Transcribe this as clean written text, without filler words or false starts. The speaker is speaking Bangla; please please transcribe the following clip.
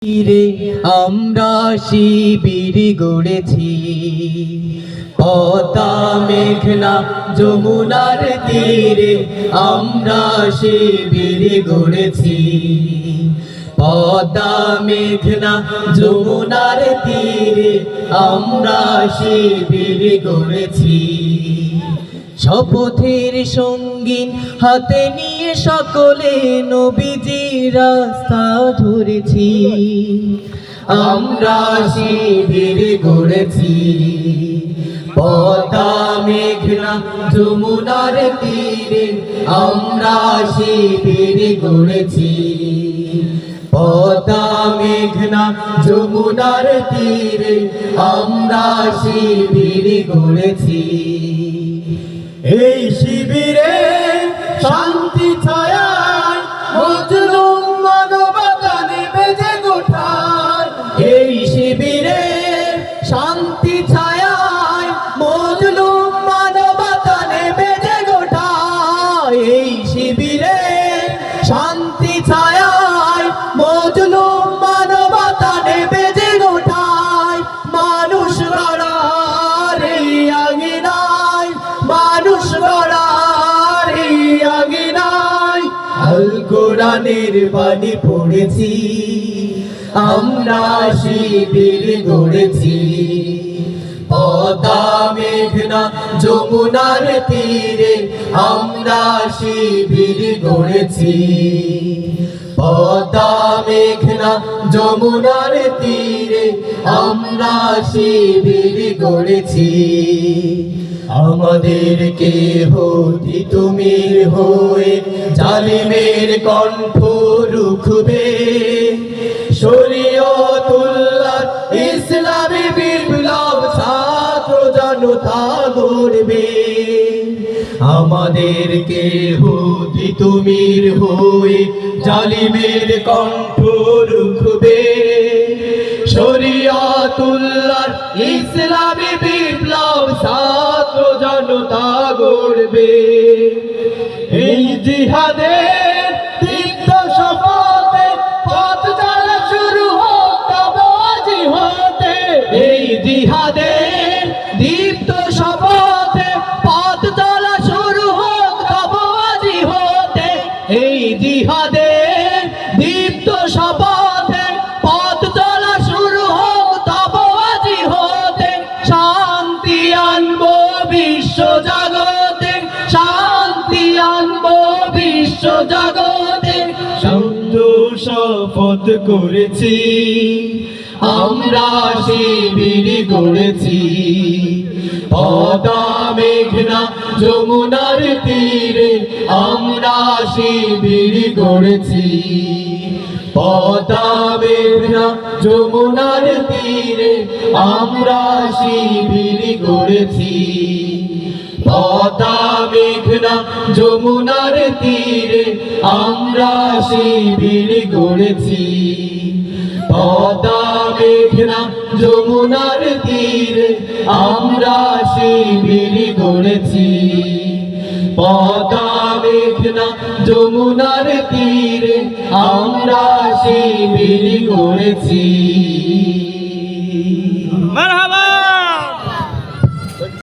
তীরে আমরা শিবির গড়েছি, পদ্মা মেঘনা যমুনার তীরে আমরা শিবির গড়েছি। পদ্মা মেঘনা যমুনার তীরে আমরা শিবির গড়েছি। শপথের সঙ্গীন হাতে নিয়ে সকলে নবীজির রাস্তা ধরেছি। আমরা শিবির গড়েছি, পদ্মা মেঘনা যমুনার তীরে আমরা শিবির গড়েছি। পদ্মা মেঘনা যমুনার তীরে আমরা শিবির গড়েছি। এই শিবিরে শান্তি ছায়ায় মজলুম মানবতা নেবে জেগে ওঠায়। এই শিবিরে শান্তি ছায়ায় মজলুম মানবতা নেবে জেগে ওঠায়। এই শিবিরে শান্তি ছায়ায় মজলুম মানবতা নেবে জেগে ওঠায়। মানুষ গড়ার এই আঙিনায়, মানুষ গড়ার এই আঙিনায় আল কোরআনের বাণী পড়েছি। আমরা শিবির গড়েছি, পদ্মা মেঘনা যমুনার তীরে আমরা শিবির গড়েছি। পদ্মা মেঘনা যমুনার তীরে আমরা শিবির গড়েছি। আমাদেরকে হতি তুমির হয়ে জালিমের কণ্ঠ রুখবে। শরীয়তুল্লাহ ইসলামী বিপ্লব ছাত্র জনতা গড়বে। আমাদেরকে হতি তুমির হয়ে জালিমের কণ্ঠ রুখবে। শরীয়তুল্লাহ ইসলামী বিপ্লব ছাত্র জনতা গড়বে। এই জিহাদের দীপ্ত শপথে পথ চলা শুরু হোক তব আজি হতে। এই জিহাদের দীপ্ত শপথে পথ চলা শুরু হোক তব আজি হতে। এই জিহাদের দীপ্ত শপথে পথ চলা শুরু হোক তব আজি হতে। শান্তি আনবো বিশ্ব জগতে, শান্তি আনবো বিশ্ব জগতে। শব্দ শপথ করেছি, আমরা শিবির গড়েছি। পদ্মা মেঘনা যমুনার তীরে আমরা শিবির গড়েছি। পদ্মা মেঘনা যমুনার তীরে আমরা শিবির গড়েছি। পদ্মা মেঘনা যমুনার তীরে আমরা শিবির গড়েছি। পদ্মা মেঘনা যমুনার তীরে আমরা শিবির গড়েছি। পদ্মা মেঘনা যমুনার তীরে আমরা শিবির গড়েছি।